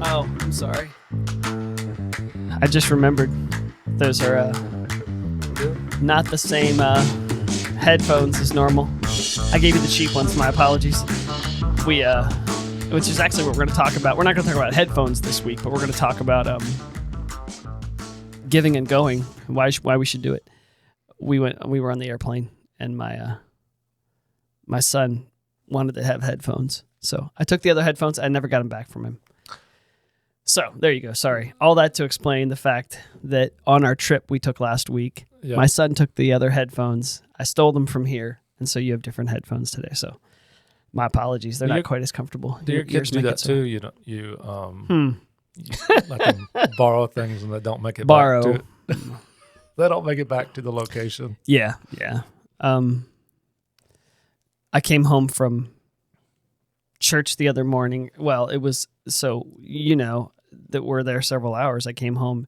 Oh, I'm sorry. I just remembered those are not the same headphones as normal. I gave you the cheap ones. My apologies. Which is actually what we're going to talk about. We're not going to talk about headphones this week, but we're going to talk about giving and going. Why we should do it. We were on the airplane, and my son wanted to have headphones, so I took the other headphones. I never got them back from him. So there you go. Sorry. All that to explain the fact that on our trip we took last week, my son took the other headphones. I stole them from here, and so you have different headphones today. So my apologies. They're not quite as comfortable. Do your kids do that too? You let them borrow things and they don't make it back to they don't make it back to the location. Yeah. I came home from church the other morning. Well, it was that we're there several hours. I came home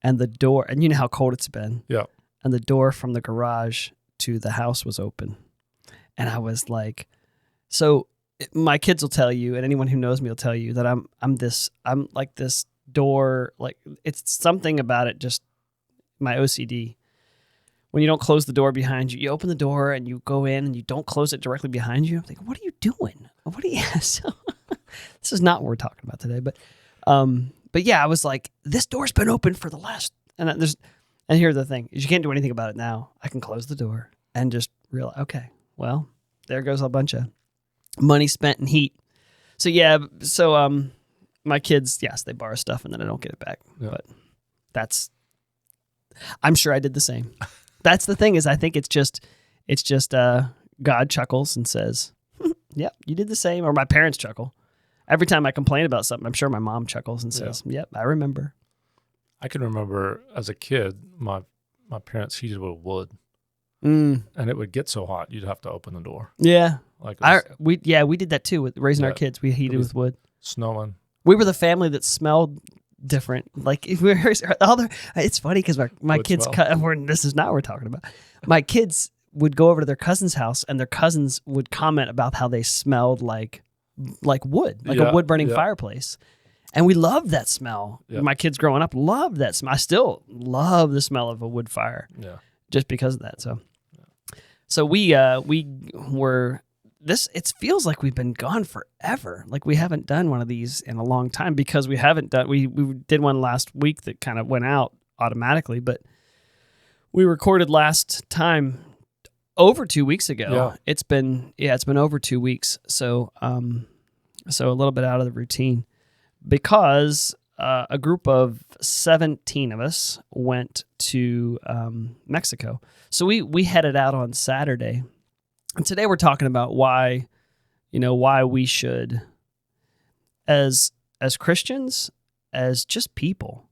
and the door, and you know how cold it's been. Yeah. And the door from the garage to the house was open. And I was like, so my kids will tell you, and anyone who knows me will tell you that I'm like this door, like it's something about it, just my OCD. When you don't close the door behind you, you open the door and you go in and you don't close it directly behind you. I'm like, what are you doing? What are you? So, this is not what we're talking about today, but yeah, I was like, this door's been open for the last, and here's the thing, is you can't do anything about it now. I can close the door and just realize, okay, well, there goes a bunch of money spent in heat. So yeah, my kids, yes, they borrow stuff and then I don't get it back. Yeah. But I'm sure I did the same. That's the thing, is I think it's just God chuckles and says, yep, you did the same. Or my parents chuckle. Every time I complain about something, I'm sure my mom chuckles and says, yep, I remember. I can remember as a kid, my parents heated with wood. And it would get so hot, you'd have to open the door. Yeah. We did that too with raising our kids. We heated with wood. Snowing. We were the family that smelled different. Like if we were it's funny because my kids this is not what we're talking about. My kids would go over to their cousin's house and their cousins would comment about how they smelled like wood, like a wood burning fireplace. And we loved that smell. Yeah. My kids growing up loved that smell. I still love the smell of a wood fire. Yeah. Just because of that. So we were this. It feels like we've been gone forever. Like we haven't done one of these in a long time because we haven't done. We did one last week that kind of went out automatically, but we recorded last time over 2 weeks ago. Yeah. It's been over 2 weeks. So a little bit out of the routine because a group of 17 of us went to Mexico. So we headed out on Saturday. And today we're talking about why we should, as Christians, as just people,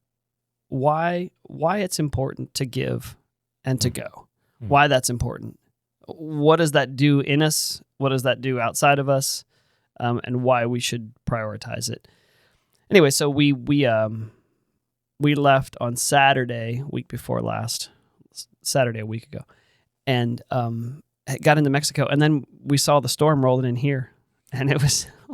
why it's important to give and to go. Why that's important. What does that do in us? What does that do outside of us? And why we should prioritize it. Anyway, so we left on Saturday, week before last, Saturday a week ago, and got into Mexico, and then we saw the storm rolling in here, and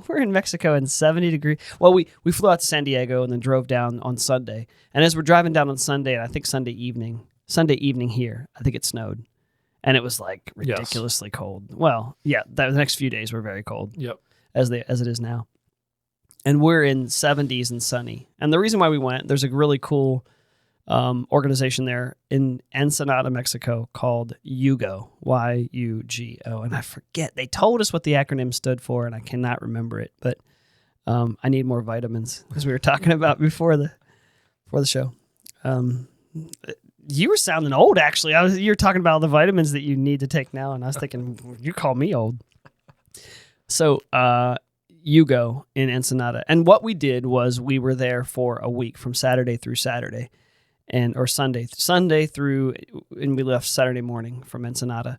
we're in Mexico in 70 degrees. Well, we flew out to San Diego and then drove down on Sunday, and as we're driving down on Sunday, and I think Sunday evening here, I think it snowed, and it was like ridiculously cold. Well, yeah, the next few days were very cold. Yep, as it is now. And we're in 70s and sunny. And the reason why we went, there's a really cool organization there in Ensenada, Mexico called YUGO, YUGO. And I forget, they told us what the acronym stood for, and I cannot remember it. But I need more vitamins, as we were talking about before the show. You were sounding old, actually. You were talking about all the vitamins that you need to take now, and I was thinking, you call me old. So, YUGO in Ensenada. And what we did was we were there for a week from Saturday through Saturday or Sunday through, and we left Saturday morning from Ensenada.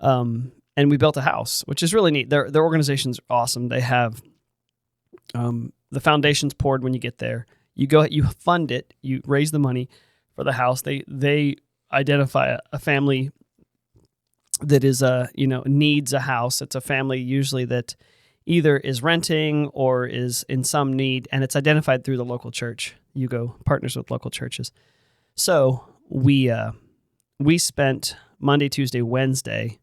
And we built a house, which is really neat. Their organization's awesome. They have the foundation's poured when you get there. You fund it, you raise the money for the house. They identify a family that is needs a house. It's a family usually that either is renting or is in some need, and it's identified through the local church. Hugo partners with local churches. So we spent Monday, Tuesday, Wednesday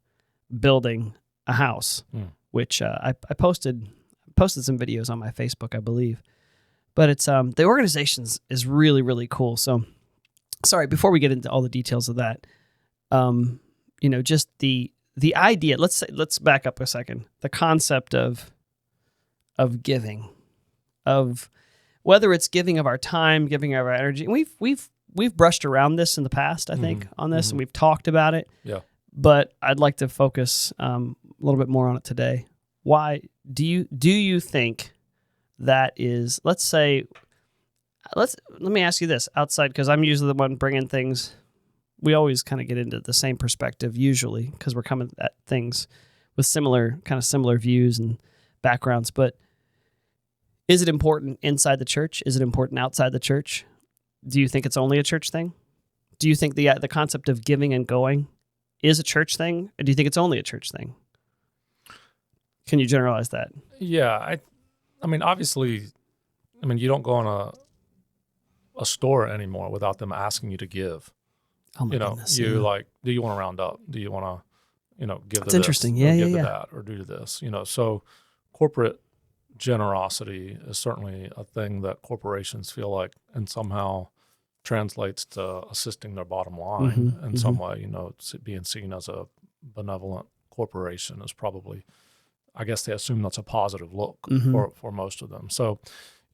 building a house, which I posted some videos on my Facebook, I believe. But it's the organization is really, really cool. So, sorry, before we get into all the details of that, just the idea. Let's back up a second. The concept of giving, of whether it's giving of our time, giving of our energy. And we've brushed around this in the past, I think, on this, and we've talked about it. Yeah. But I'd like to focus a little bit more on it today. Why do you think that is? Let me ask you this outside, because I'm usually the one bringing things. We always kind of get into the same perspective usually because we're coming at things with similar views and backgrounds. But is it important inside the church? Is it important outside the church? Do you think it's only a church thing? Do you think the concept of giving and going is a church thing? Or do you think it's only a church thing? Can you generalize that? Yeah, I mean, obviously, you don't go on a store anymore without them asking you to give. Oh my goodness! Do you want to round up? Do you want to, give That's to interesting. this, Yeah, give yeah. to that, or do this? So corporate generosity is certainly a thing that corporations feel like, and somehow translates to assisting their bottom line in some way. Being seen as a benevolent corporation is probably, I guess they assume that's a positive look for most of them. So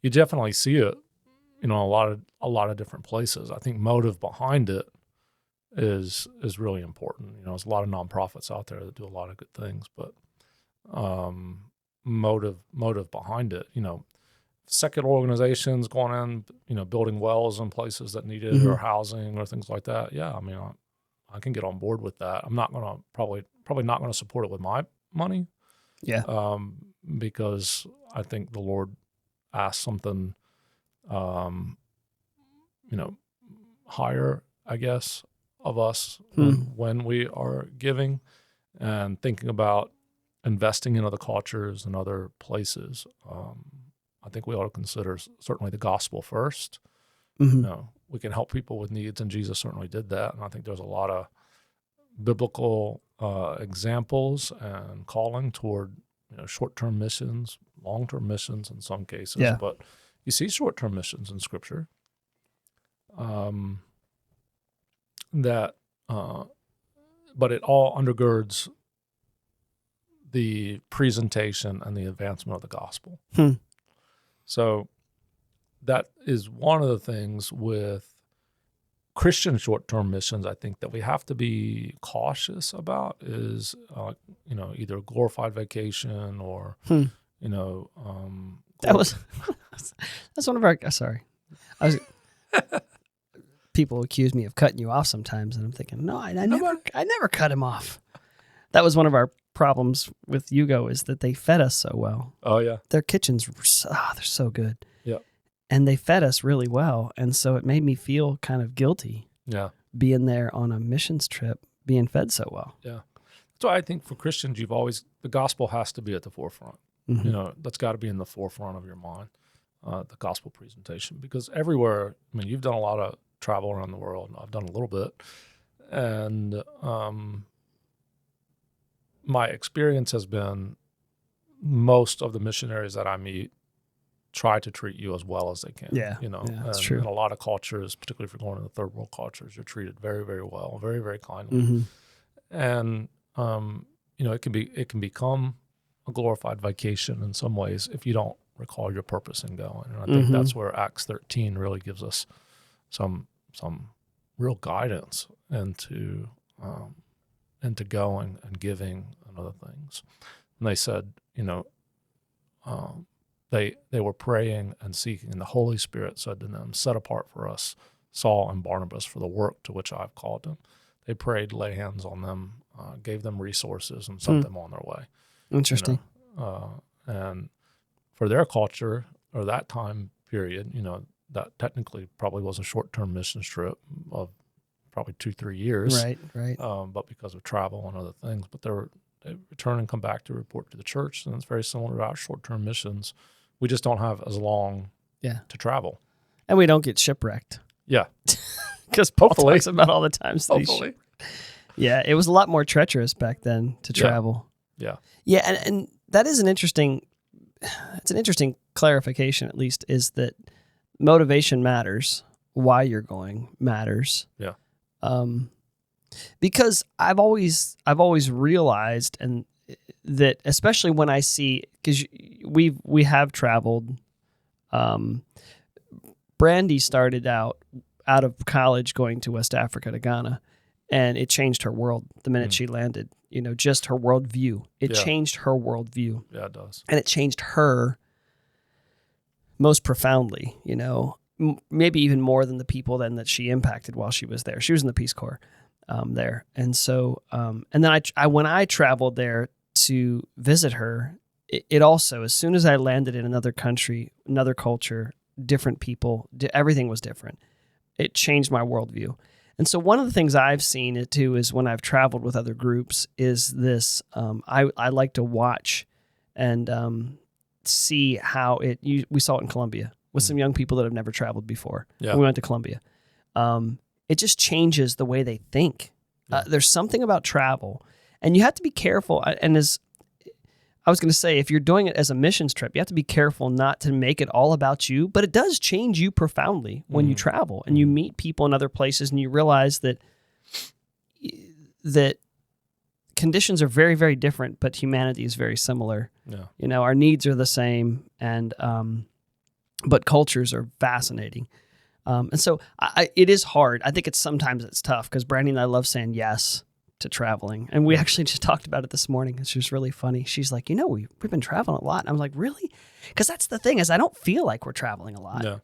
you definitely see it, a lot of different places. I think motive behind it is really important. There's a lot of nonprofits out there that do a lot of good things, but motive behind it, secular organizations going in, building wells in places that need it or housing or things like that. Yeah, I can get on board with that. I'm not going to probably not going to support it with my money. Yeah. Because I think the Lord asks something, higher, I guess, of us when we are giving and thinking about investing in other cultures and other places. I think we ought to consider certainly the gospel first. We can help people with needs, and Jesus certainly did that. And I think there's a lot of biblical examples and calling toward short-term missions, long-term missions in some cases. Yeah. But you see short-term missions in Scripture. But it all undergirds the presentation and the advancement of the gospel. So that is one of the things with Christian short-term missions, I think, that we have to be cautious about is, either glorified vacation or, that's one of our. Sorry, people accuse me of cutting you off sometimes, and I'm thinking, no, I never cut him off. That was one of our problems with Hugo, is that they fed us so well. Oh yeah, their kitchens, they're so good. Yeah. And they fed us really well, and so it made me feel kind of guilty. Yeah. Being there on a missions trip, being fed so well. Yeah. That's why I think for Christians, the gospel has to be at the forefront. That's got to be in the forefront of your mind, the gospel presentation, because everywhere, you've done a lot of travel around the world, and I've done a little bit. And my experience has been most of the missionaries that I meet try to treat you as well as they can. Yeah, that's true. In a lot of cultures, particularly if you're going to the third world cultures, you're treated very, very well, very, very kindly. And it can become a glorified vacation in some ways if you don't recall your purpose in going. And I think that's where Acts 13 really gives us some real guidance into going and giving and other things. And they said, they were praying and seeking, and the Holy Spirit said to them, "Set apart for us Saul and Barnabas for the work to which I've called them." They prayed, lay hands on them, gave them resources, and sent them on their way. Interesting. And for their culture, or that time period, that technically probably was a short-term mission trip of probably 2-3 years. Right. But because of travel and other things, but return and come back to report to the church. And it's very similar to our short-term missions. We just don't have as long to travel. And we don't get shipwrecked. Yeah. Because Paul talks about all the times. Hopefully. Yeah, it was a lot more treacherous back then to travel. Yeah. Yeah, and that is it's an interesting clarification, at least, is that motivation matters. Why you're going matters. Yeah. Because I've always realized, and that especially when I see, because we have traveled. Brandy started out of college going to West Africa, to Ghana, and it changed her world the minute she landed. Just her worldview. It changed her worldview. Yeah, it does. And it changed her most profoundly, maybe even more than the people then that she impacted while she was there. She was in the Peace Corps there. And so, and then when I traveled there to visit her, it also, as soon as I landed in another country, another culture, different people, everything was different. It changed my worldview. And so one of the things I've seen it too is when I've traveled with other groups is this, I like to watch and see how we saw it in Colombia with some young people that have never traveled before. Yeah. We went to Colombia. It just changes the way they think. Yeah. There's something about travel, and you have to be careful. And as I was going to say, if you're doing it as a missions trip, you have to be careful not to make it all about you, but it does change you profoundly when you travel and you meet people in other places and you realize that conditions are very, very different, but humanity is very similar. Yeah. Our needs are the same, and but cultures are fascinating. And so it is hard. I think sometimes it's tough because Brandy and I love saying yes to traveling. And we actually just talked about it this morning. It's just really funny. She's like, we've been traveling a lot. And I was like, really? Because that's the thing is I don't feel like we're traveling a lot. Yeah.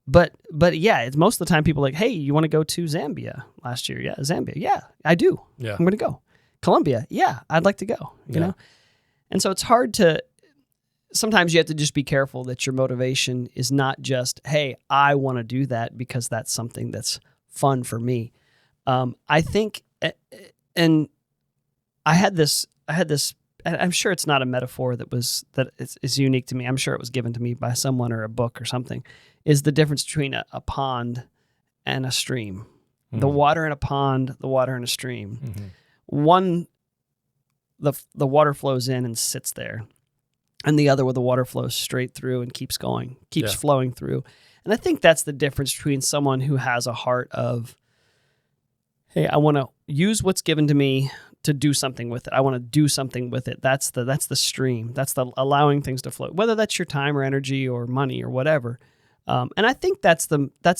But yeah, it's most of the time people are like, hey, you want to go to Zambia last year? Yeah, Zambia. Yeah, I do. Yeah. I'm going to go. Colombia. Yeah, I'd like to go, you know? And so it's hard sometimes you have to just be careful that your motivation is not just, hey, I want to do that because that's something that's fun for me. I think, and I had this, I'm sure it's not a metaphor that is unique to me. I'm sure it was given to me by someone or a book or something, is the difference between a pond and a stream. Mm-hmm. The water in a pond, the water in a stream. Mm-hmm. One, the water flows in and sits there. And the other where the water flows straight through and keeps going, flowing through. And I think that's the difference between someone who has a heart of, hey, I want to use what's given to me to do something with it. I want to do something with it. That's the stream. That's the allowing things to flow, whether that's your time or energy or money or whatever. And I think that's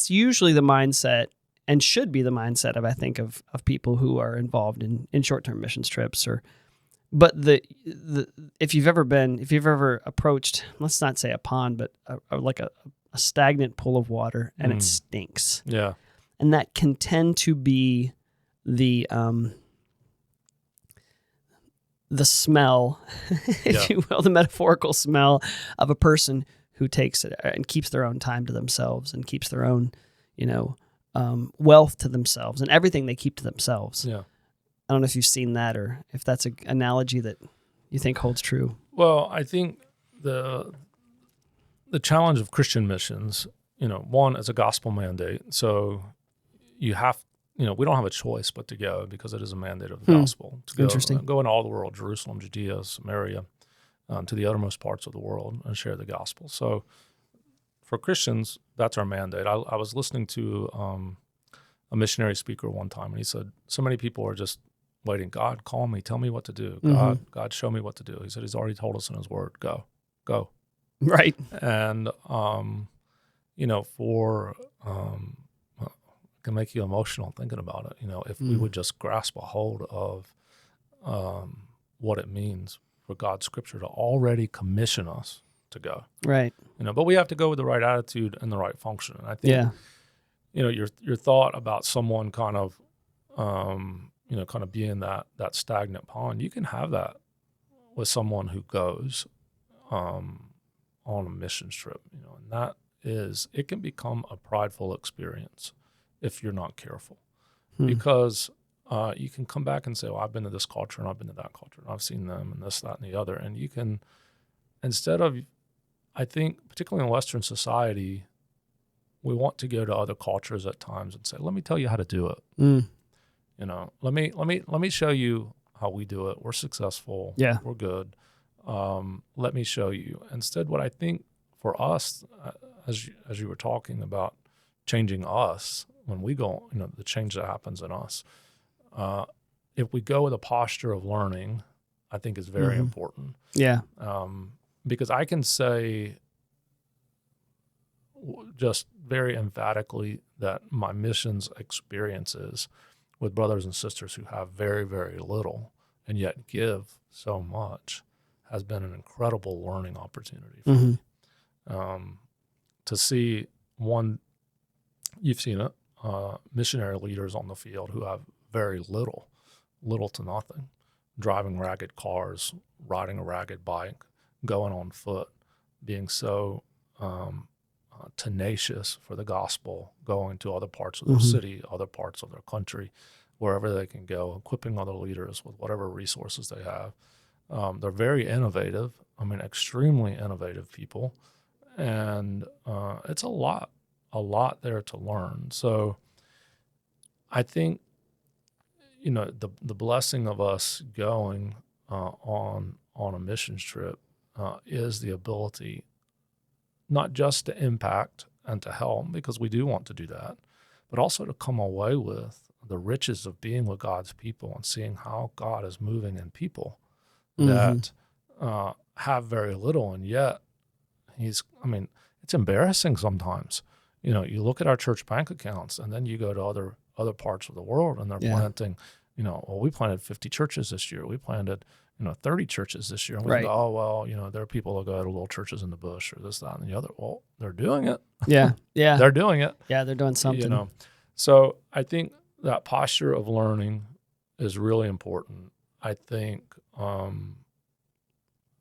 usually the mindset and should be the mindset of people who are involved in short-term missions trips but if you've ever approached, let's not say a pond, but like a stagnant pool of water and it stinks. Yeah. And that can tend to be the smell, if you will, the metaphorical smell of a person who takes it and keeps their own time to themselves and keeps their own, wealth to themselves and everything they keep to themselves. Yeah. I don't know if you've seen that or if that's an analogy that you think holds true. Well, I think the challenge of Christian missions, one is a gospel mandate. So you have, we don't have a choice but to go because it is a mandate of the gospel. To go, Interesting. Go in all the world, Jerusalem, Judea, Samaria, to the uttermost parts of the world and share the gospel. So for Christians, that's our mandate. I was listening to a missionary speaker one time, and he said, so many people are just waiting. God, call me. Tell me what to do. God, show me what to do. He said, he's already told us in his word, go. Right. And, it can make you emotional thinking about it. If we would just grasp a hold of what it means for God's scripture to already commission us to go. Right. But we have to go with the right attitude and the right function. And I think, your thought about someone kind of being that stagnant pond, you can have that with someone who goes on a missions trip, and it can become a prideful experience if you're not careful. Because you can come back and say, well, I've been to this culture and I've been to that culture and I've seen them and this, that, and the other. And you can, instead of, I think, particularly in Western society, we want to go to other cultures at times and say, let me tell you how to do it. You know, let me show you how we do it. We're successful. Yeah. We're good. Let me show you. Instead, what I think for us, as you were talking about changing us, when we go, you know, the change that happens in us, if we go with a posture of learning, I think is very important. Yeah. Because I can say just very emphatically that my missions experiences with brothers and sisters who have very, very little and yet give so much has been an incredible learning opportunity for me. To see one, you've seen it, missionary leaders on the field who have very little to nothing, driving ragged cars, riding a ragged bike, going on foot, being so tenacious for the gospel, going to other parts of their city, other parts of their country, wherever they can go, equipping other leaders with whatever resources they have. They're very innovative. I mean, extremely innovative people. And it's a lot there to learn. So I think, you know, the blessing of us going on a missions trip is the ability not just to impact and to help, because we do want to do that, but also to come away with the riches of being with God's people and seeing how God is moving in people that have very little, and yet it's embarrassing sometimes. You know, you look at our church bank accounts, and then you go to other parts of the world, and they're planting, you know, well, we planted 50 churches this year. We planted, 30 churches this year. And we go, oh, well, there are people that go to little churches in the bush or this, that, and the other. Well, they're doing it. Yeah. Yeah. They're doing it. Yeah. They're doing something. So I think that posture of learning is really important. I think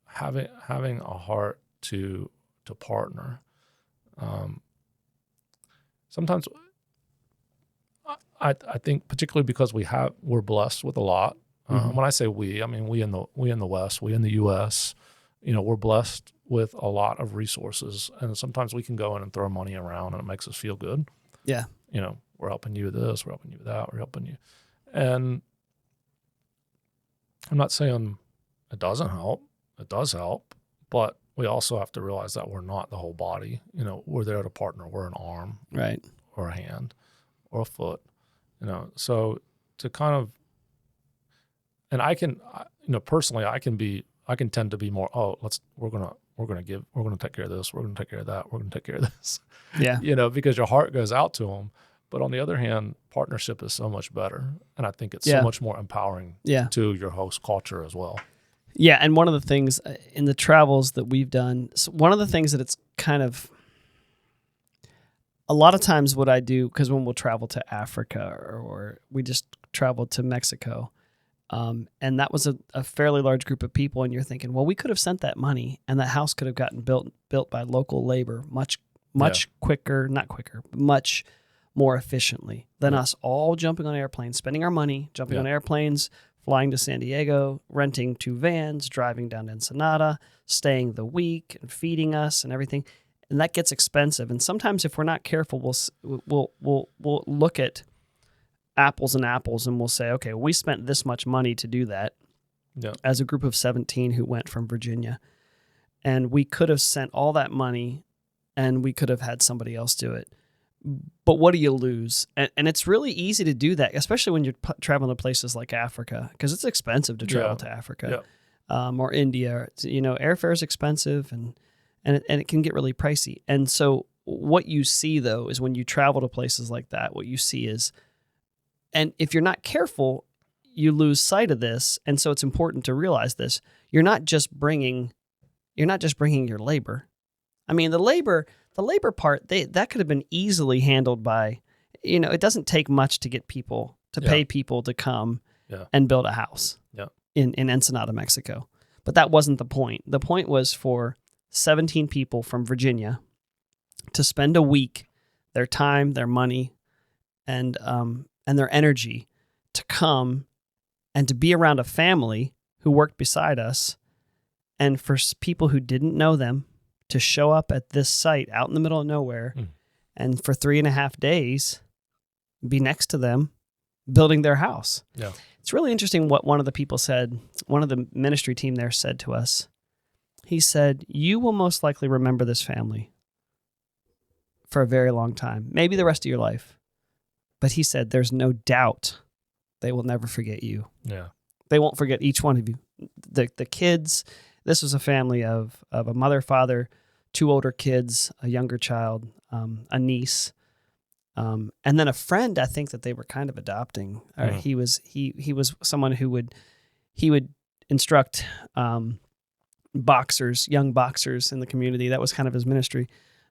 having a heart to partner. Sometimes I think particularly because we're blessed with a lot. When I say we, I mean we in the West, we in the U.S. We're blessed with a lot of resources, and sometimes we can go in and throw money around, and it makes us feel good. Yeah, we're helping you with this, we're helping you with that, we're helping you, and I'm not saying it doesn't help. It does help, but we also have to realize that we're not the whole body. We're there to partner. We're an arm, right, or a hand, or a foot. So to kind of, and I can, personally, I can tend to be more, we're gonna take care of this, we're gonna take care of that, we're gonna take care of this. Yeah. Because your heart goes out to them. But on the other hand, partnership is so much better, and I think it's so much more empowering to your host culture as well. Yeah, and one of the things in the travels that we've done, one of the things that it's kind of, a lot of times what I do, because when we'll travel to Africa or we just traveled to Mexico, and that was a fairly large group of people, and you're thinking, well, we could have sent that money, and that house could have gotten built by local labor much quicker, not quicker, but much more efficiently than us all jumping on airplanes, spending our money, jumping on airplanes, flying to San Diego, renting 2 vans, driving down to Ensenada, staying the week and feeding us and everything. And that gets expensive. And sometimes if we're not careful, we'll look at apples and apples and we'll say, okay, we spent this much money to do that as a group of 17 who went from Virginia. And we could have sent all that money and we could have had somebody else do it. But what do you lose? And it's really easy to do that, especially when you're traveling to places like Africa, because it's expensive to travel to Africa or India. Airfare is expensive and it can get really pricey. And so what you see, though, is when you travel to places like that, what you see is, and if you're not careful, you lose sight of this. And so it's important to realize this. You're not just bringing your labor. I mean, the labor part, that could have been easily handled by, it doesn't take much to get people to pay people to come and build a house in Ensenada, Mexico. But that wasn't the point. The point was for 17 people from Virginia to spend a week, their time, their money, and their energy to come and to be around a family who worked beside us, and for people who didn't know them to show up at this site out in the middle of nowhere and for 3.5 days be next to them building their house. Yeah. It's really interesting what one of the people said. One of the ministry team there said to us, he said, "You will most likely remember this family for a very long time, maybe the rest of your life." But he said, "There's no doubt they will never forget you." Yeah. They won't forget each one of you. The kids, this was a family of a mother, father, 2 older kids, a younger child, a niece, and then a friend. I think that they were kind of adopting. He was someone who would instruct boxers, young boxers in the community. That was kind of his ministry.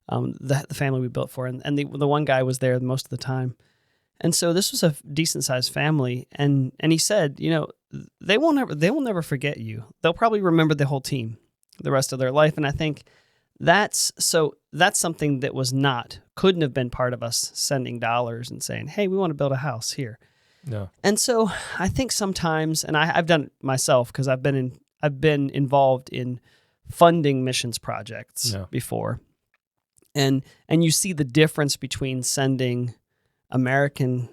The family we built for, and the one guy was there most of the time. And so this was a decent sized family, and he said, they will never forget you. They'll probably remember the whole team the rest of their life. And I think that's something that couldn't have been part of us sending dollars and saying, "Hey, we want to build a house here." Yeah. And so I think sometimes, and I've done it myself because I've been involved in funding missions projects before, and you see the difference between sending American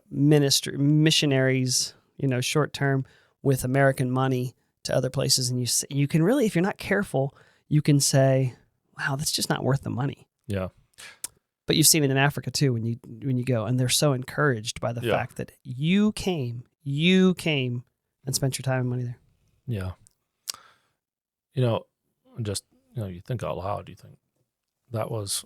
missionaries, short term with American money to other places, and you can really, if you're not careful, you can say, "Wow, that's just not worth the money." Yeah. But you've seen it in Africa too when you go, and they're so encouraged by the fact that you came and spent your time and money there. Yeah. Just you think out loud, you think that was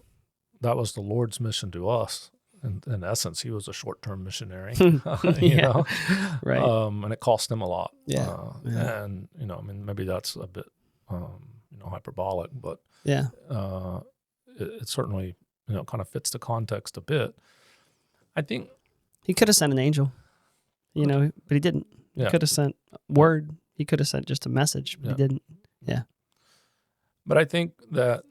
the Lord's mission to us. In essence, he was a short-term missionary, right. And it cost him a lot. And maybe that's a bit, hyperbolic, but it certainly, kind of fits the context a bit. I think he could have sent an angel, but he didn't. He could have sent word. He could have sent just a message, but he didn't. Yeah. But I think that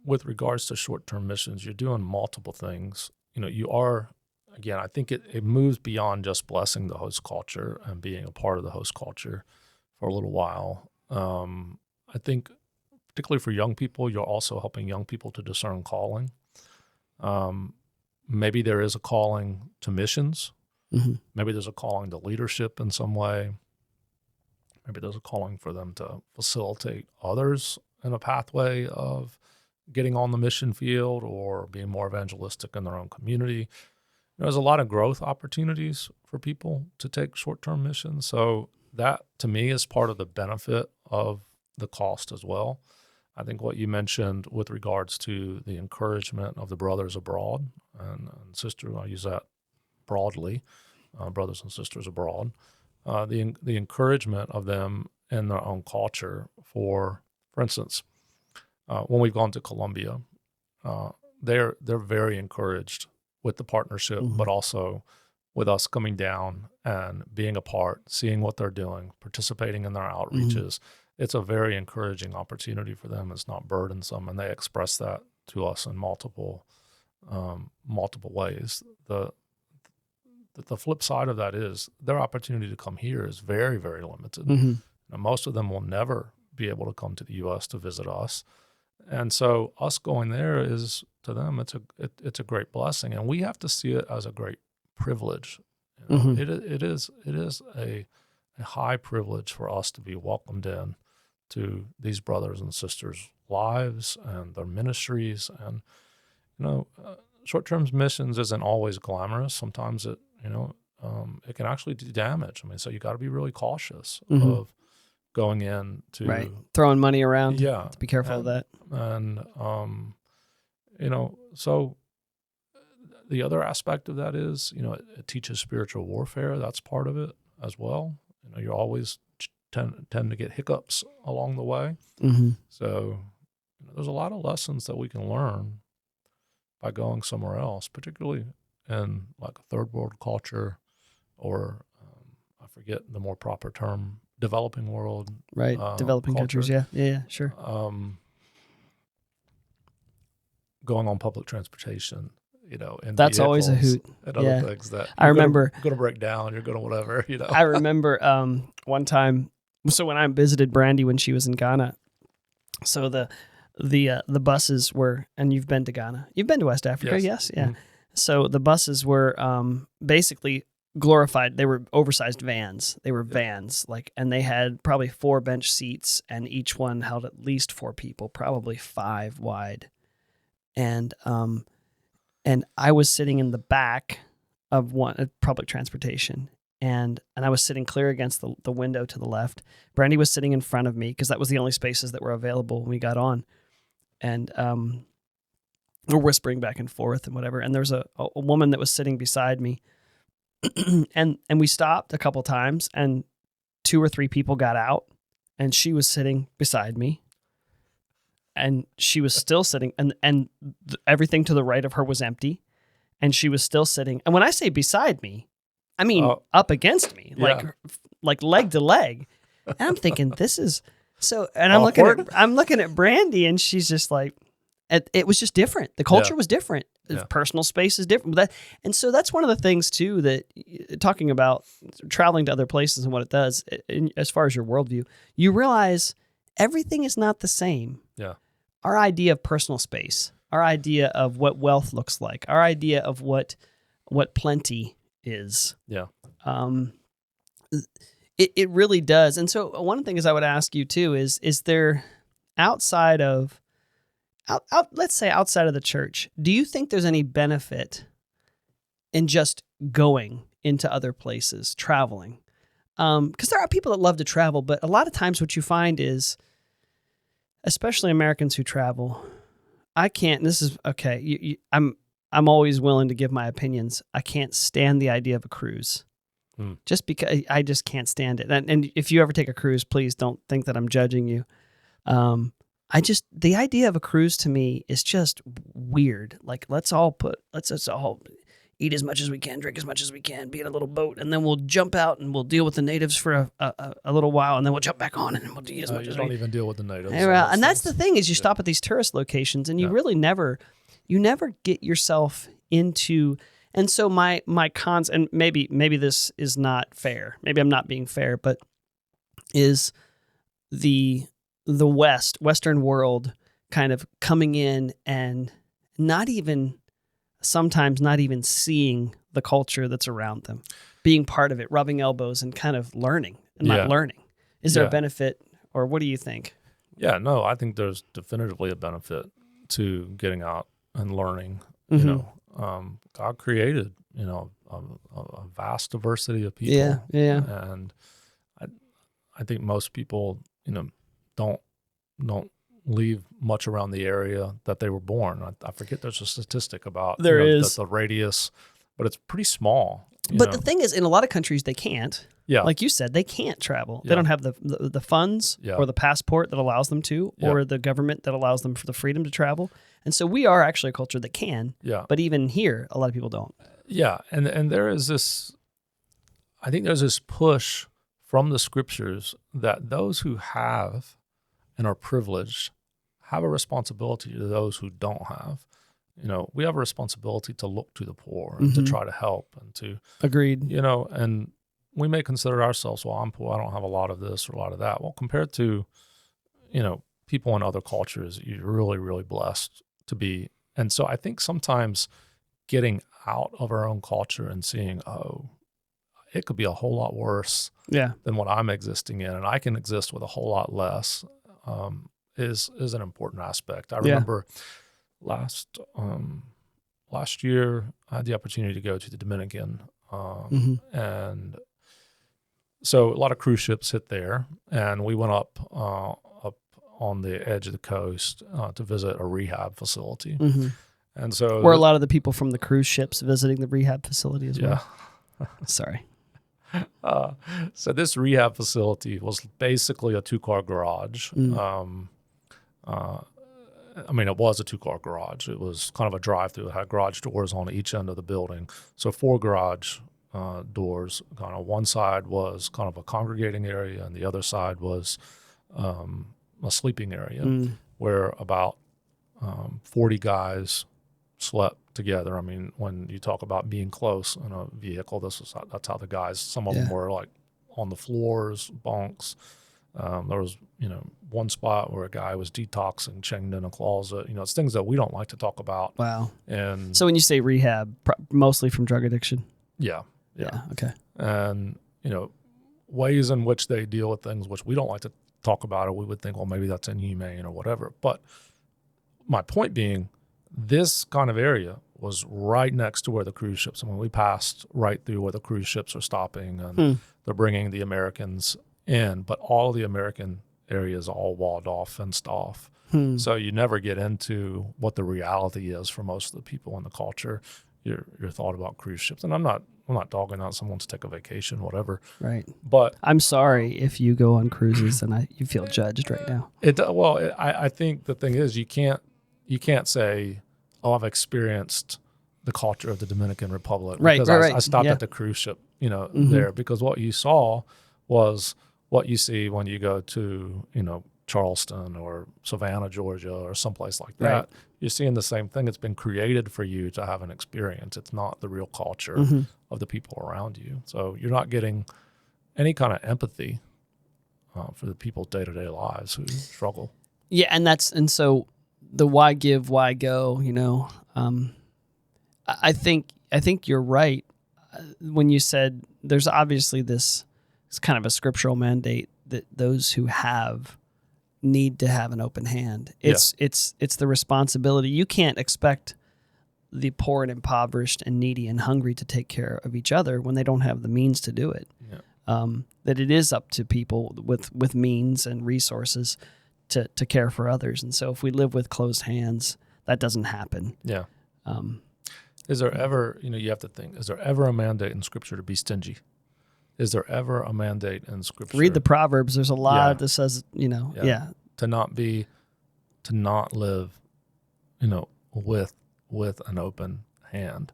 with regards to short-term missions, you're doing multiple things. You are, again, I think it moves beyond just blessing the host culture and being a part of the host culture for a little while. I think particularly for young people, you're also helping young people to discern calling. Maybe there is a calling to missions. Mm-hmm. Maybe there's a calling to leadership in some way. Maybe there's a calling for them to facilitate others in a pathway of getting on the mission field or being more evangelistic in their own community. There's a lot of growth opportunities for people to take short-term missions. So that, to me, is part of the benefit of the cost as well. I think what you mentioned with regards to the encouragement of the brothers abroad and sisters, I use that broadly, brothers and sisters abroad, the encouragement of them in their own culture. For instance, when we've gone to Colombia, they're very encouraged with the partnership, but also with us coming down and being a part, seeing what they're doing, participating in their outreaches. It's a very encouraging opportunity for them. It's not burdensome, and they express that to us in multiple ways. The flip side of that is their opportunity to come here is very, very limited. Now, most of them will never be able to come to the U.S. to visit us. And so us going there is, to them, it's a great blessing, and we have to see it as a great privilege. It is a high privilege for us to be welcomed in to these brothers and sisters' lives and their ministries. And short-term missions isn't always glamorous. Sometimes it can actually do damage. I mean, so you got to be really cautious of going in to throwing money around. Yeah, to be careful of that. And so the other aspect of that is, it teaches spiritual warfare. That's part of it as well. You always tend to get hiccups along the way. So there's a lot of lessons that we can learn by going somewhere else, particularly in like a third world culture, or I forget the more proper term, developing world. Right, developing culture. countries, yeah, sure. Going on public transportation in That's always a hoot. and other things that I remember you're going to break down, you're going to whatever, I remember one time, so when I visited Brandy when she was in Ghana, so the buses were, and you've been to Ghana, you've been to West Africa, yes, yeah. Mm-hmm. So the buses were basically glorified. They were oversized vans. They were vans, and they had probably 4 bench seats, and each one held at least 4 people, probably 5 wide. And I was sitting in the back of one public transportation, and I was sitting clear against the window to the left. Brandy was sitting in front of me because that was the only spaces that were available when we got on, and we're whispering back and forth and whatever. And there's a woman that was sitting beside me. and we stopped a couple times, and 2 or 3 people got out, and she was sitting beside me, and she was still sitting, and everything to the right of her was empty, and she was still sitting. And when I say beside me, I mean up against me, like leg to leg. And I'm thinking, this is so. And I'm looking at Brandy, and she's just like, it was just different. The culture was different. Personal space is different. And so that's one of the things too, that talking about traveling to other places and what it does as far as your worldview, you realize everything is not the same. Yeah. Our idea of personal space, our idea of what wealth looks like, our idea of what plenty is. Yeah. It really does. And so one of the things I would ask you too is there outside of let's say outside of the church, do you think there's any benefit in just going into other places, traveling? Because there are people that love to travel, but a lot of times what you find is, especially Americans who travel, I can't. This is okay. I'm always willing to give my opinions. I can't stand the idea of a cruise, just because I just can't stand it. And if you ever take a cruise, please don't think that I'm judging you. The idea of a cruise to me is just weird. Like, let's all eat as much as we can, drink as much as we can, be in a little boat, and then we'll jump out and we'll deal with the natives for a little while, and then we'll jump back on and we'll do as much as we can. You don't even deal with the natives. And that's the thing is you stop at these tourist locations, and you really never get yourself into. And so my cons, and maybe this is not fair. Maybe I'm not being fair, but is the Western world kind of coming in and sometimes not even seeing the culture that's around them, being part of it, rubbing elbows and kind of learning and not learning. Is there a benefit, or what do you think? Yeah, no, I think there's definitively a benefit to getting out and learning. Mm-hmm. God created, a vast diversity of people. Yeah. And I think most people, don't leave much around the area that they were born. I forget there's a statistic about the radius, but it's pretty small. But the thing is, in a lot of countries, they can't. Yeah. Like you said, they can't travel. They don't have the funds or the passport that allows them to, or the government that allows them for the freedom to travel. And so we are actually a culture that can. Yeah. But even here, a lot of people don't. Yeah. And there is this, I think there's this push from the scriptures that those who have and are privileged have a responsibility to those who don't have. We have a responsibility to look to the poor and to try to help and to... Agreed. And we may consider ourselves, well, I'm poor, I don't have a lot of this or a lot of that. Well, compared to, people in other cultures, you're really, really blessed to be. And so I think sometimes getting out of our own culture and seeing, it could be a whole lot worse than what I'm existing in, and I can exist with a whole lot less, is an important aspect. I remember last year I had the opportunity to go to the Dominican, and so a lot of cruise ships hit there, and we went up on the edge of the coast to visit a rehab facility. And so were a lot of the people from the cruise ships visiting the rehab facility as well? Sorry. So this rehab facility was basically a 2-car garage. It was a 2-car garage. It was kind of a drive-through. It had garage doors on each end of the building. So 4 garage doors. Kind of one side was kind of a congregating area, and the other side was a sleeping area where about 40 guys slept together. I mean, when you talk about being close in a vehicle, that's how the guys, some of them were like on the floors, bunks. There was, one spot where a guy was detoxing, chained in a closet. It's things that we don't like to talk about. Wow. And so when you say rehab, mostly from drug addiction? Yeah. Okay. And, ways in which they deal with things which we don't like to talk about, or we would think, well, maybe that's inhumane or whatever. But my point being, this kind of area was right next to where the cruise ships, and when we passed right through where the cruise ships are stopping, and they're bringing the Americans in, but all the American areas all walled off, fenced off. So you never get into what the reality is for most of the people in the culture. Your thought about cruise ships, and I'm not dogging out someone to take a vacation, whatever. Right. But I'm sorry if you go on cruises and you feel judged right now. I think the thing is you can't say, oh, I've experienced the culture of the Dominican Republic because I stopped at the cruise ship, there, because what you saw was what you see when you go to, Charleston or Savannah, Georgia, or someplace like that. Right. You're seeing the same thing. It's been created for you to have an experience. It's not the real culture of the people around you. So you're not getting any kind of empathy for the people's day-to-day lives who struggle. Yeah, and so the why give, why go, I think you're right when you said there's obviously this kind of a scriptural mandate that those who have need to have an open hand. It's the responsibility. You can't expect the poor and impoverished and needy and hungry to take care of each other when they don't have the means to do it. Yeah. That it is up to people with means and resources to care for others. And so if we live with closed hands, that doesn't happen. Yeah. Is there ever, you have to think, is there ever a mandate in Scripture to be stingy? Is there ever a mandate in Scripture? Read the Proverbs. There's a lot that says, to not live, with an open hand.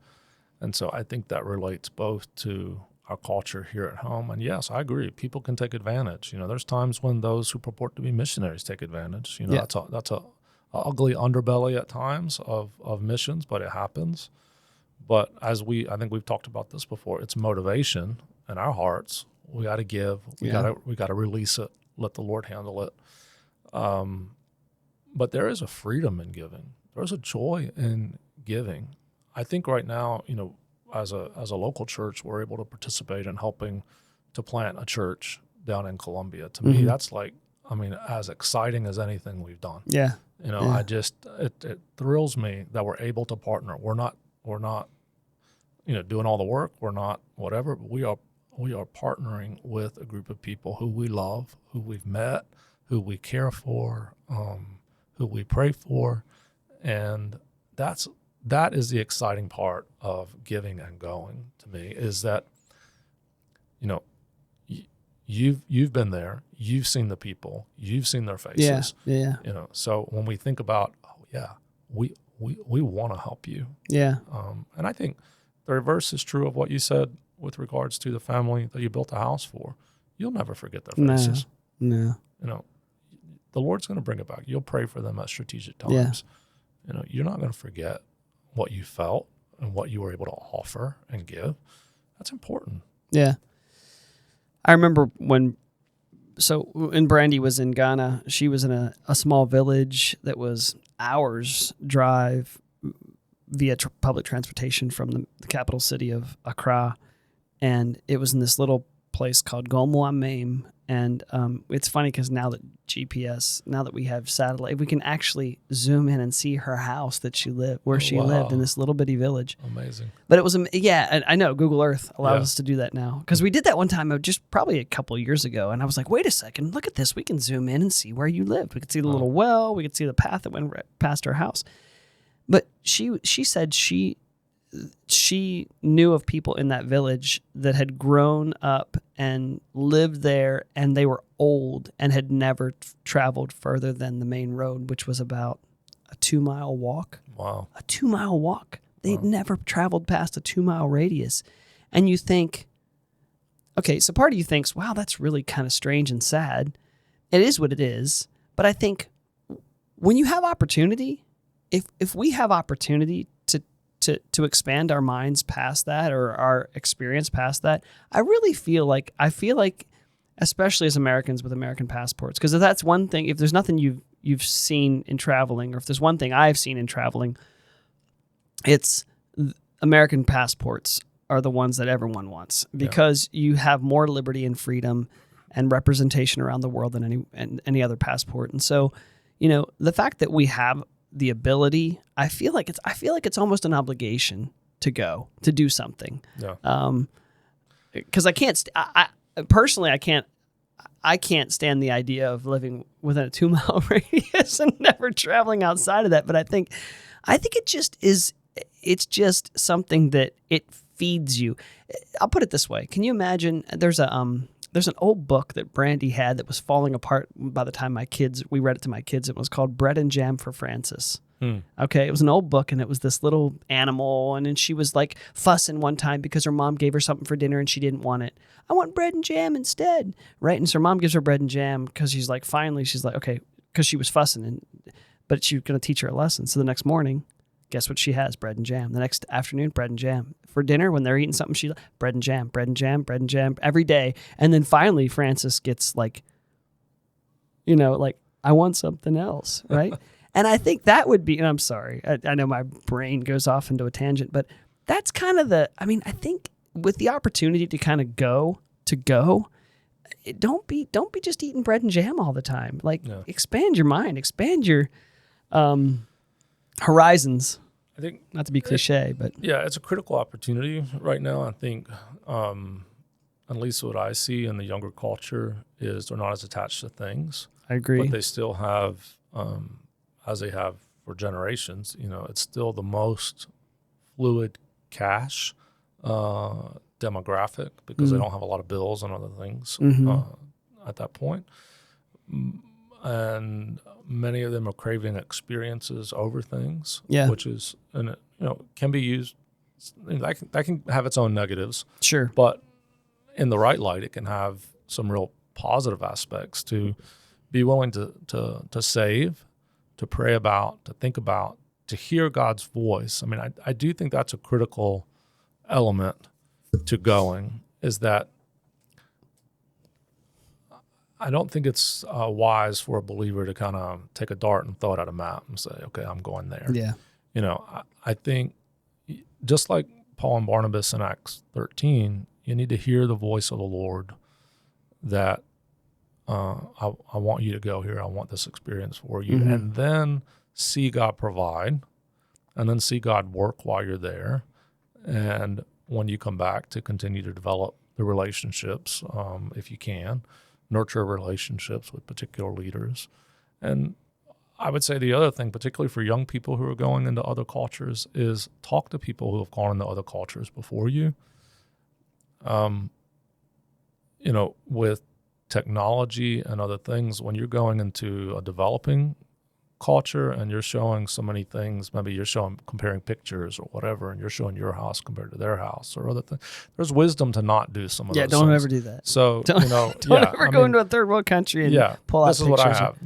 And so I think that relates both to our culture here at home. And yes, I agree. People can take advantage. There's times when those who purport to be missionaries take advantage. That's a ugly underbelly at times of missions, but it happens. But I think we've talked about this before, it's motivation in our hearts. We got to give. We got to release it. Let the Lord handle it. But there is a freedom in giving. There's a joy in giving. I think right now, as a local church, we're able to participate in helping to plant a church down in Columbia. To me, that's as exciting as anything we've done. Yeah. It thrills me that we're able to partner. We're not doing all the work. We're not whatever. But we are partnering with a group of people who we love, who we've met, who we care for, who we pray for, and that is the exciting part of giving and going to me, is that you've been there, you've seen the people, you've seen their faces. Yeah. So when we think about, we want to help you. Yeah. And I think the reverse is true of what you said with regards to the family that you built a house for. You'll never forget their faces. No. The Lord's going to bring it back. You'll pray for them at strategic times. Yeah. You're not going to forget what you felt and what you were able to offer and give. That's important. Yeah. I remember when Brandy was in Ghana, she was in a small village that was hours drive via public transportation from the capital city of Accra. And it was in this little place called Golmoamame. And it's funny because now that we have satellite, we can actually zoom in and see her house that she lived, she lived in this little bitty village. Amazing. But it was, I know Google Earth allows us to do that now. Because we did that one time just probably a couple of years ago. And I was like, wait a second, look at this. We can zoom in and see where you lived. We could see the little well. We could see the path that went past her house. But she said she knew of people in that village that had grown up and lived there, and they were old and had never traveled further than the main road, which was about a 2-mile walk. Wow. A 2-mile walk. They'd never traveled past a 2-mile radius. And you think, okay, so part of you thinks, wow, that's really kind of strange and sad. It is what it is. But I think when you have opportunity, if we have opportunity to to expand our minds past that, or our experience past that, I really feel like, especially as Americans with American passports, because if that's one thing, if there's nothing you've seen in traveling, or if there's one thing I've seen in traveling, it's American passports are the ones that everyone wants, because you have more liberty and freedom and representation around the world than any other passport. And so, the fact that we have the ability, I feel like it's almost an obligation to go to do something. Yeah. Because I can't. Personally, I can't stand the idea of living within a 2-mile radius and never traveling outside of that. But I think it just is. It's just something that it feeds you. I'll put it this way. Can you imagine? There's an old book that Brandy had that was falling apart by the time we read it to my kids. It was called Bread and Jam for Francis. Okay, it was an old book, and it was this little animal, and then she was like fussing one time because her mom gave her something for dinner and she didn't want it. I want bread and jam instead, right? And so her mom gives her bread and jam because she's like, okay, because she was fussing, but she was going to teach her a lesson. So the next morning, guess what she has? Bread and jam. The next afternoon, bread and jam. For dinner, when they're eating something, bread and jam, bread and jam, bread and jam every day. And then finally, Francis gets like, I want something else, right? And I think that would be, and I'm sorry, I know my brain goes off into a tangent, but that's kind of I think with the opportunity to kind of go, don't be just eating bread and jam all the time. Expand your mind, expand your horizons. I think, not to be cliche, but it's a critical opportunity right now. I think, at least what I see in the younger culture is they're not as attached to things. I agree. But they still have, as they have for generations, it's still the most fluid cash demographic, because they don't have a lot of bills and other things at that point. And many of them are craving experiences over things, which is, and can be used. That can have its own negatives, sure, but in the right light, it can have some real positive aspects. To be willing to save, to pray about, to think about, to hear God's voice. I mean, I do think that's a critical element to going, is that I don't think it's wise for a believer to kind of take a dart and throw it at a map and say, okay, I'm going there. Yeah. I think just like Paul and Barnabas in Acts 13, you need to hear the voice of the Lord that I want you to go here. I want this experience for you. And then see God provide, and then see God work while you're there. And when you come back, to continue to develop the relationships, if you can, nurture relationships with particular leaders. And I would say the other thing, particularly for young people who are going into other cultures, is talk to people who have gone into other cultures before you. With technology and other things, when you're going into a developing culture and you're showing so many things, maybe you're comparing pictures or whatever, and you're showing your house compared to their house or other things, there's wisdom to not do some of those don't things. ever do that. So, don't ever go into a third world country and pull out pictures. This is what I have.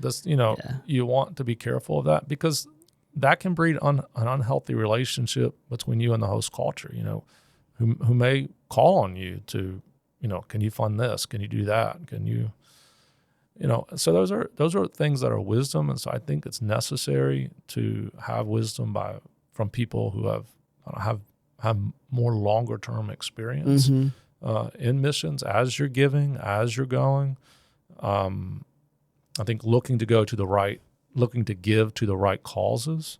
You want to be careful of that, because that can breed an unhealthy relationship between you and the host culture, who may call on you to, can you fund this? Can you do that? Can you, so those are things that are wisdom. And so I think it's necessary to have wisdom from people who have more longer term experience in missions, as you're giving, as you're going. I think looking to give to the right causes.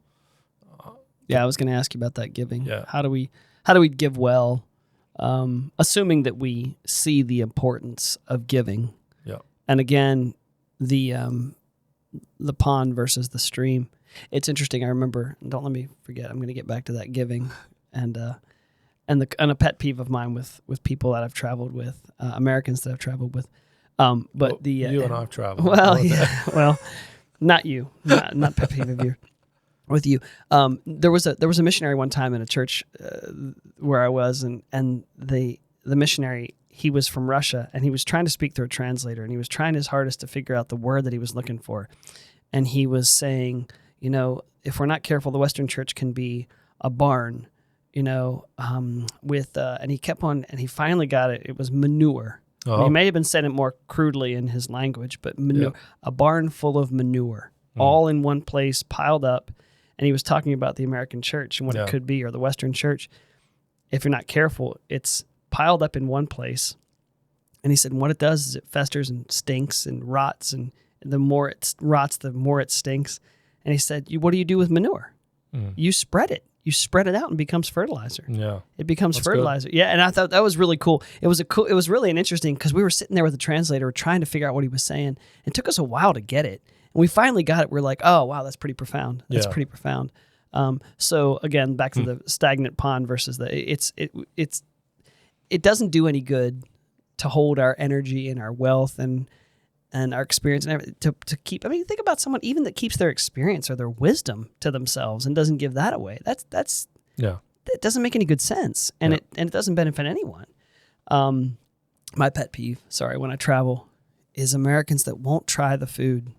I was going to ask you about that giving. Yeah. How do we give well? Assuming that we see the importance of giving. Yeah. And again, the pond versus the stream. It's interesting. I remember, don't let me forget, I'm going to get back to that giving and a pet peeve of mine with people that I've traveled with, Americans that I've traveled with. You and I've traveled. Well, not you, not pet peeve of you. With you, there was a missionary one time in a church where I was, and the missionary, he was from Russia, and he was trying to speak through a translator, and he was trying his hardest to figure out the word that he was looking for, and he was saying, if we're not careful, the Western church can be a barn and he kept on, and he finally got it. It was manure. Oh. He may have been saying it more crudely in his language, but manure, a barn full of manure, all in one place, piled up. And he was talking about the American church and what it could be, or the Western church. If you're not careful, it's piled up in one place. And he said, what it does is it festers and stinks and rots, and the more it rots, the more it stinks. And he said, what do you do with manure? You spread it. You spread it out and it becomes fertilizer. Yeah. It becomes That's fertilizer. Good. Yeah, and I thought that was really cool. It was really interesting because we were sitting there with the translator trying to figure out what he was saying. It took us a while to get it. And we finally got it. We're like, oh, wow, that's pretty profound. That's pretty profound. So again, back to the stagnant pond versus it doesn't do any good to hold our energy and our wealth and our experience and everything to keep. I mean, think about someone even that keeps their experience or their wisdom to themselves and doesn't give that away. That doesn't make any good sense, and it doesn't benefit anyone. My pet peeve, when I travel, is Americans that won't try the food.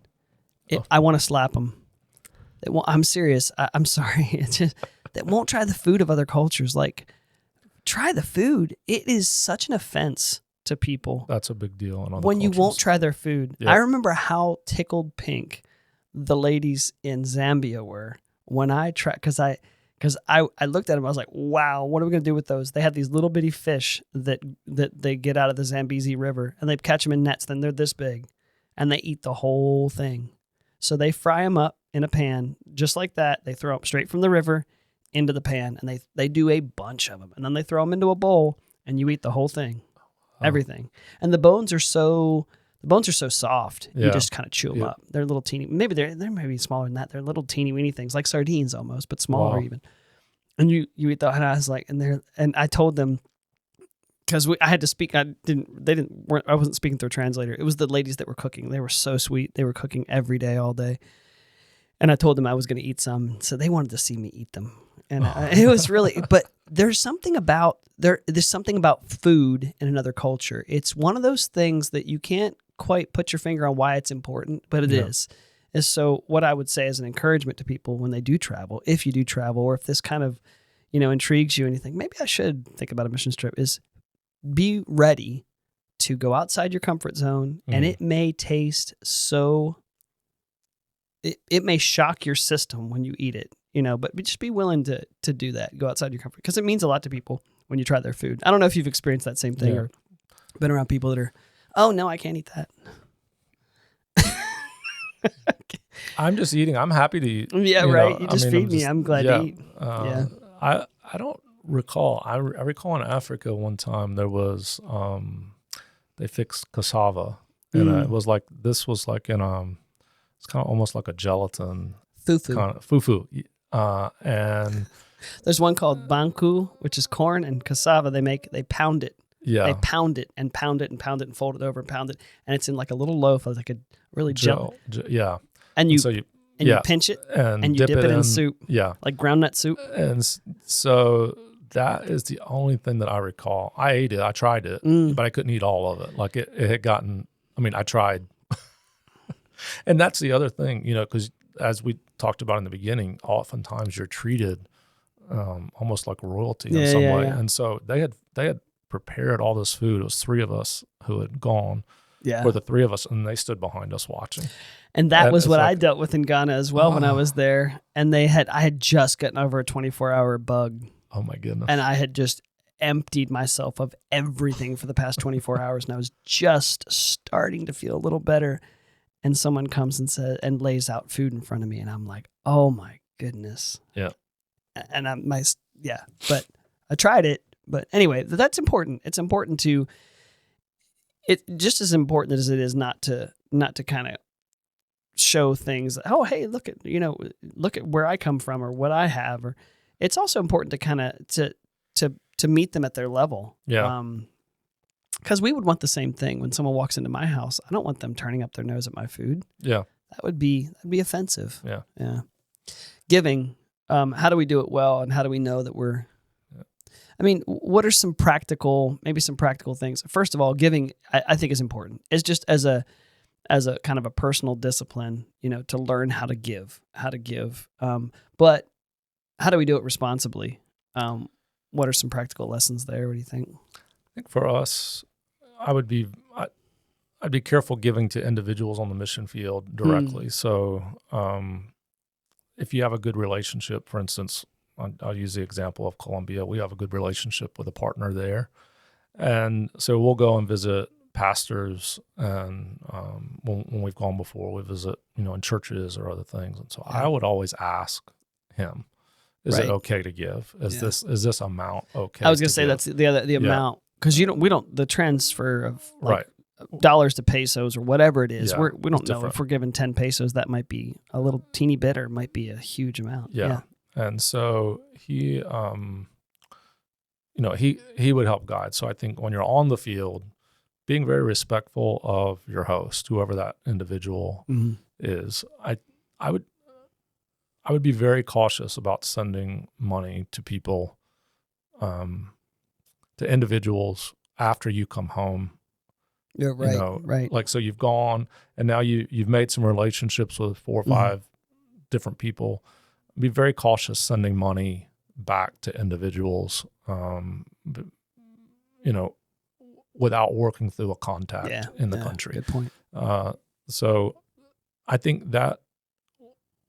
I want to slap them. I'm serious. I'm sorry. It's just that won't try the food of other cultures. Like, try the food. It is such an offense to people. That's a big deal in other when cultures. You won't try their food. Yep. I remember how tickled pink the ladies in Zambia were when I tried, because I looked at them. I was like, wow, what are we going to do with those? They had these little bitty fish that they get out of the Zambezi River, and they catch them in nets. Then they're this big, and they eat the whole thing. So they fry them up in a pan just like that. They throw them straight from the river into the pan, and they do a bunch of them, and then they throw them into a bowl, and you eat the whole thing. Everything. And the bones are so soft. You just kind of chew them up. They're little teeny, maybe they're maybe smaller than that. They're little teeny weeny things like sardines almost, but smaller even. And you eat that, and I was like, and I told them, because I had to speak. I wasn't speaking through a translator. It was the ladies that were cooking. They were so sweet. They were cooking every day, all day. And I told them I was going to eat some, so they wanted to see me eat them. And it was really, but there's something about food in another culture. It's one of those things that you can't quite put your finger on why it's important, but it is. And so what I would say as an encouragement to people when they do travel, if you do travel, or if this kind of, intrigues you and you think, maybe I should think about a missions trip, is be ready to go outside your comfort zone. And it may taste so, it may shock your system when you eat it. But just be willing to do that. Go outside your comfort, because it means a lot to people when you try their food. I don't know if you've experienced that same thing or been around people that are, oh no, I can't eat that. I'm just eating. I'm happy to eat. Yeah, right. You just feed me. I'm glad to eat. I don't recall. I recall in Africa one time there was they fixed cassava, and it was like in it's kind of almost like a gelatin. Fufu. Kind of fufu. And there's one called banku, which is corn, and cassava. They pound it. Yeah. They pound it and pound it and pound it and fold it over and pound it. And it's in like a little loaf, like a really gel. Yeah. And you pinch it and you dip it in soup. Yeah. Like groundnut soup. And so that is the only thing that I recall. I ate it. I tried it, but I couldn't eat all of it. Like it had gotten, I tried. And that's the other thing, because as we talked about in the beginning, oftentimes you're treated almost like royalty in some way. And so they had prepared all this food. It was three of us who had gone. Yeah. For the three of us, and they stood behind us watching. And that was what I dealt with in Ghana as well when I was there. And I had just gotten over a 24-hour bug. Oh my goodness. And I had just emptied myself of everything for the past 24 hours, and I was just starting to feel a little better. And someone comes and lays out food in front of me, and I'm like, "Oh my goodness!" Yeah. And but I tried it. But anyway, that's important. It's important it's just as important as it is not to kind of show things. Oh, hey, look at where I come from or what I have. Or it's also important to kind of to meet them at their level. Yeah. Because we would want the same thing when someone walks into my house. I don't want them turning up their nose at my food. Yeah. That'd be offensive. Yeah. Yeah. Giving. How do we do it well, and how do we know that we're? What are some practical things? First of all, giving I think is important. It's just as a kind of a personal discipline, to learn how to give. But how do we do it responsibly? what are some practical lessons there? What do you think? I think for us, I'd be careful giving to individuals on the mission field directly. So if you have a good relationship, for instance, I'll use the example of Colombia. We have a good relationship with a partner there. And so we'll go and visit pastors, and when we've gone before, we visit, in churches or other things. And so I would always ask him, is it okay to give? Is this amount okay? I was going to say that's the amount, because we don't the transfer of right. dollars to pesos or whatever it is. Yeah, we don't know if we're given 10 pesos, that might be a little teeny bit or it might be a huge amount. Yeah. And so he would help guide. So I think when you're on the field, being very respectful of your host, whoever that individual is, I would be very cautious about sending money to people, to individuals after you come home. Yeah, right, right. Like, so you've gone and now you've made some relationships with 4 or 5 different people. Be very cautious sending money back to individuals, without working through a contact in the country. Good point. So I think that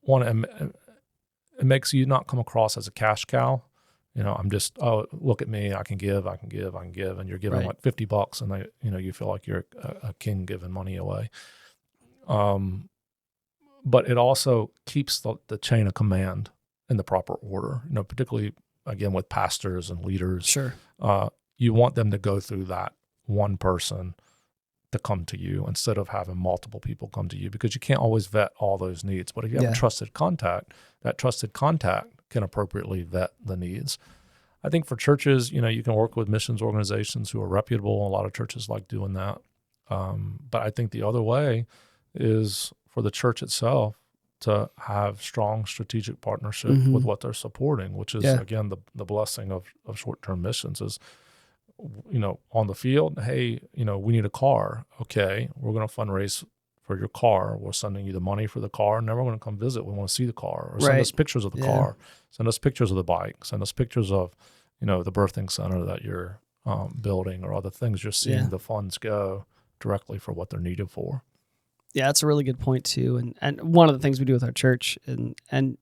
it makes you not come across as a cash cow. I'm just, look at me, I can give, and you're giving like $50, and you feel like you're a king giving money away. But it also keeps the chain of command in the proper order. Particularly again with pastors and leaders. Sure. You want them to go through that one person to come to you instead of having multiple people come to you, because you can't always vet all those needs. But if you have a trusted contact, that trusted contact can appropriately vet the needs. I think for churches, you can work with missions organizations who are reputable. A lot of churches like doing that. But I think the other way is for the church itself to have strong strategic partnership with what they're supporting, which is, again, the blessing of short-term missions is, on the field, hey, we need a car. Okay, we're going to fundraise for your car. We're sending you the money for the car, and then we're going to come visit. We want to see the car, or send us pictures of the car, send us pictures of the bike, send us pictures of, the birthing center that you're building, or other things. You're seeing the funds go directly for what they're needed for. Yeah, that's a really good point too. And one of the things we do with our church, and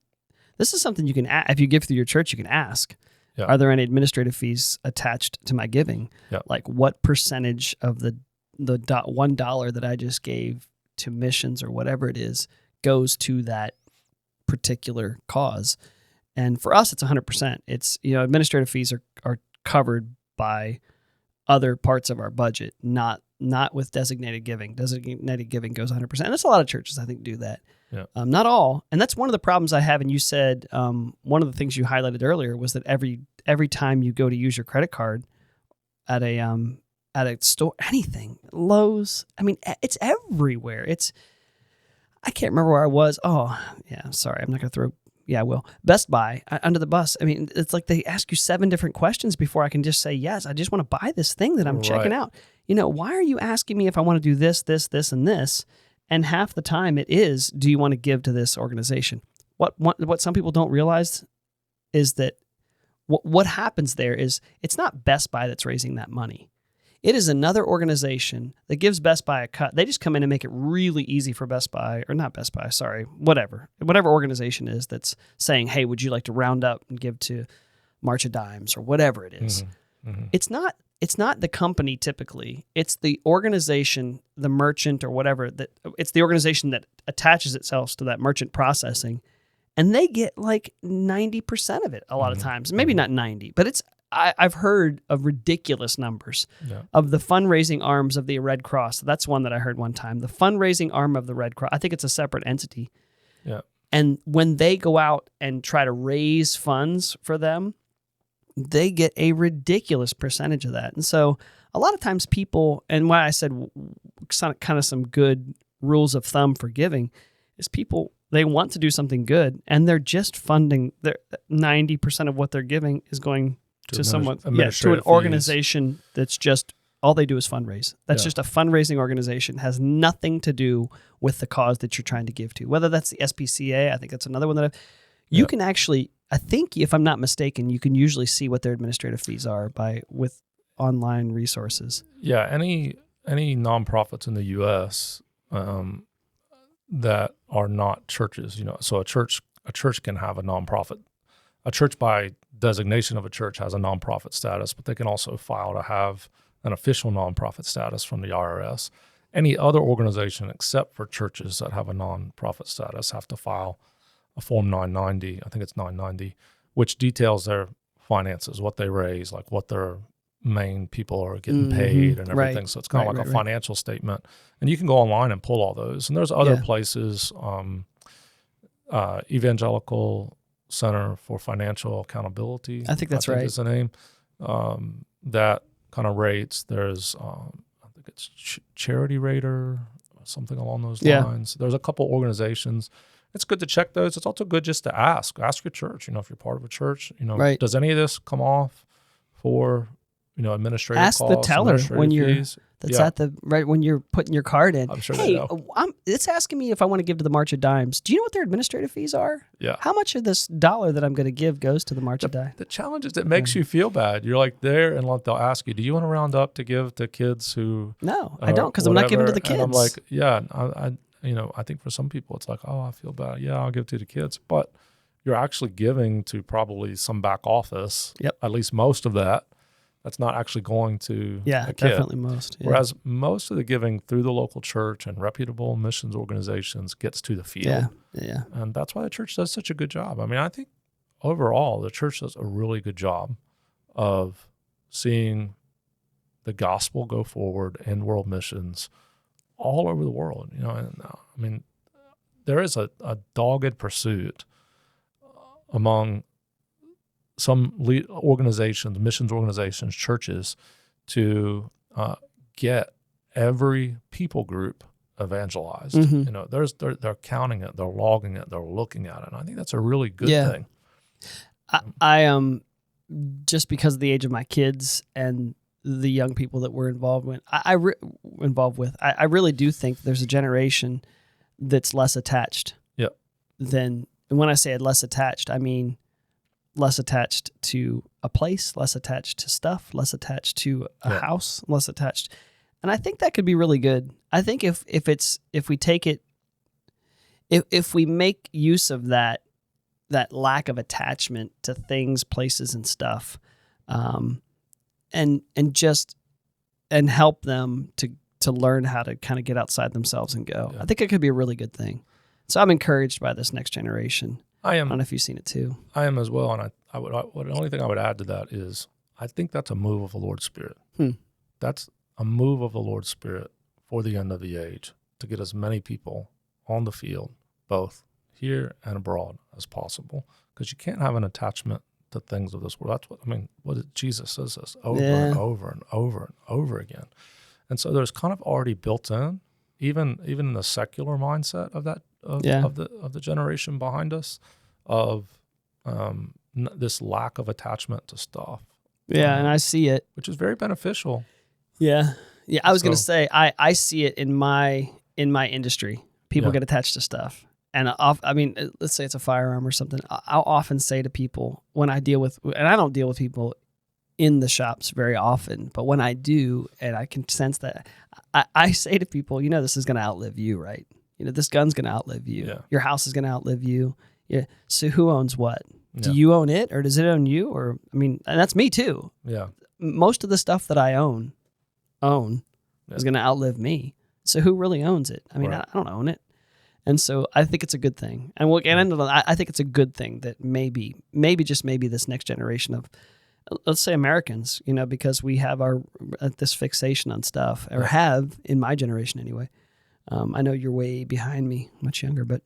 this is something you can, if you give through your church, you can ask, are there any administrative fees attached to my giving? Like what percentage of the $1 that I just gave to missions or whatever it is goes to that particular cause? And for us, it's 100%. It's, administrative fees are covered by other parts of our budget, not with designated giving. Designated giving goes 100%. And that's a lot of churches, I think, do that. Yeah. Not all. And that's one of the problems I have. And you said one of the things you highlighted earlier was that every time you go to use your credit card at a store, anything, Lowe's, it's everywhere. I can't remember where I was. Oh, yeah, sorry. I'm not going to throw. Yeah, I will. Best Buy, under the bus. It's like they ask you 7 different questions before I can just say, yes, I just want to buy this thing that I'm checking out. Why are you asking me if I want to do this, this, this, and this? And half the time it is, do you want to give to this organization? What some people don't realize is that what happens there is it's not Best Buy that's raising that money. It is another organization that gives Best Buy a cut. They just come in and make it really easy for Best Buy, or not Best Buy, sorry, whatever organization is that's saying, hey, would you like to round up and give to March of Dimes or whatever it is. It's not the company typically. It's the organization, the merchant or whatever, it's the organization that attaches itself to that merchant processing, and they get like 90% of it a lot of times. Maybe not 90, but I've heard of ridiculous numbers of the fundraising arms of the Red Cross. That's one that I heard one time. The fundraising arm of the Red Cross, I think it's a separate entity. Yeah. And when they go out and try to raise funds for them, they get a ridiculous percentage of that. And so a lot of times people, and why I said kind of some good rules of thumb for giving, is people, they want to do something good, and they're just funding, 90% of what they're giving is going to someone, to an organization that's just, all they do is fundraise. That's just a fundraising organization, has nothing to do with the cause that you're trying to give to. Whether that's the SPCA, I think that's another one that you can actually, I think, if I'm not mistaken, you can usually see what their administrative fees are with online resources. Yeah, any nonprofits in the U.S. That are not churches, so a church can have a nonprofit. A church, by designation of a church, has a nonprofit status, but they can also file to have an official nonprofit status from the IRS. Any other organization except for churches that have a nonprofit status have to file a Form 990, I think it's 990, which details their finances, what they raise, like what their main people are getting paid and everything. Right. So it's kind of like a financial statement. And you can go online and pull all those. And there's other places, Evangelical Center for Financial Accountability, I think that's right, is the name, that kind of rates. There's, I think it's Charity Rater, something along those lines. There's a couple organizations. It's good to check those. It's also good just to ask your church, if you're part of a church, does any of this come off for, administrative costs? Ask the teller when you're when you're putting your card in. I'm sure hey, it's asking me if I want to give to the March of Dimes. Do you know what their administrative fees are? Yeah. How much of this dollar that I'm going to give goes to the March of Dimes? The challenge is it makes you feel bad. You're like there, and they'll ask you, do you want to round up to give to kids who? No, I don't, because I'm not giving to the kids. And I'm like, yeah, I think for some people it's like, oh, I feel bad. Yeah, I'll give to the kids. But you're actually giving to probably some back office, at least most of that. That's not actually going to a kid. Definitely most. Yeah. Whereas most of the giving through the local church and reputable missions organizations gets to the field. Yeah. And that's why the church does such a good job. I mean, I think overall the church does a really good job of seeing the gospel go forward in world missions all over the world. And I mean, there is a dogged pursuit among some organizations, missions organizations, churches, to get every people group evangelized. Mm-hmm. They're counting it, they're logging it, they're looking at it, and I think that's a really good thing. I just because of the age of my kids and the young people that we're involved with, I really do think there's a generation that's less attached. And when I say less attached, I mean less attached to a place, less attached to stuff, less attached to a house, less attached. And I think that could be really good. I think if we take it, if we make use of that lack of attachment to things, places, and stuff, and help them to learn how to kind of get outside themselves and go. I think it could be a really good thing. So I'm encouraged by this next generation. I am. I don't know if you've seen it too. I am as well, and the only thing I would add to that is I think that's a move of the Lord's Spirit. That's a move of the Lord's Spirit for the end of the age to get as many people on the field, both here and abroad, as possible. Because you can't have an attachment to things of this world. That's what Jesus says this over and over and over and over again. And so there's kind of already built in, even in the secular mindset of that of the generation behind us, of this lack of attachment to stuff. And I see it, which is very beneficial. I was going to say I see it in my industry. People get attached to stuff, and let's say it's a firearm or something. I'll often say to people when I deal with, and I don't deal with people in the shops very often, but when I do, and I can sense that, I say to people, this is going to outlive you, right? This gun's going to outlive you. Yeah. Your house is going to outlive you. Yeah. So who owns what? Do you own it, or does it own you? Or and that's me too. Yeah. Most of the stuff that I own is going to outlive me. So who really owns it? I don't own it. And so I think it's a good thing. And we'll get into that. I think it's a good thing that maybe this next generation of, let's say, Americans, because we have this fixation on stuff, or have in my generation anyway. I know you're way behind me, much younger, but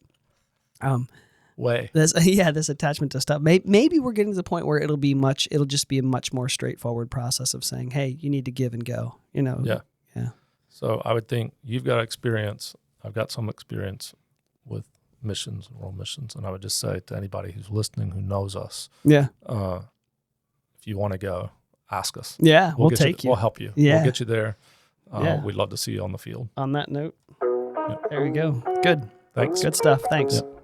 this attachment to stuff. Maybe we're getting to the point where it'll just be a much more straightforward process of saying, hey, you need to give and go. Yeah. So I would think you've got experience. I've got some experience with missions and world missions, and I would just say to anybody who's listening who knows us, if you want to go, ask us. Yeah, we'll take you. We'll help you. Yeah. We'll get you there. We'd love to see you on the field. On that note, there we go. Good. Thanks. Good stuff. Thanks. Yep.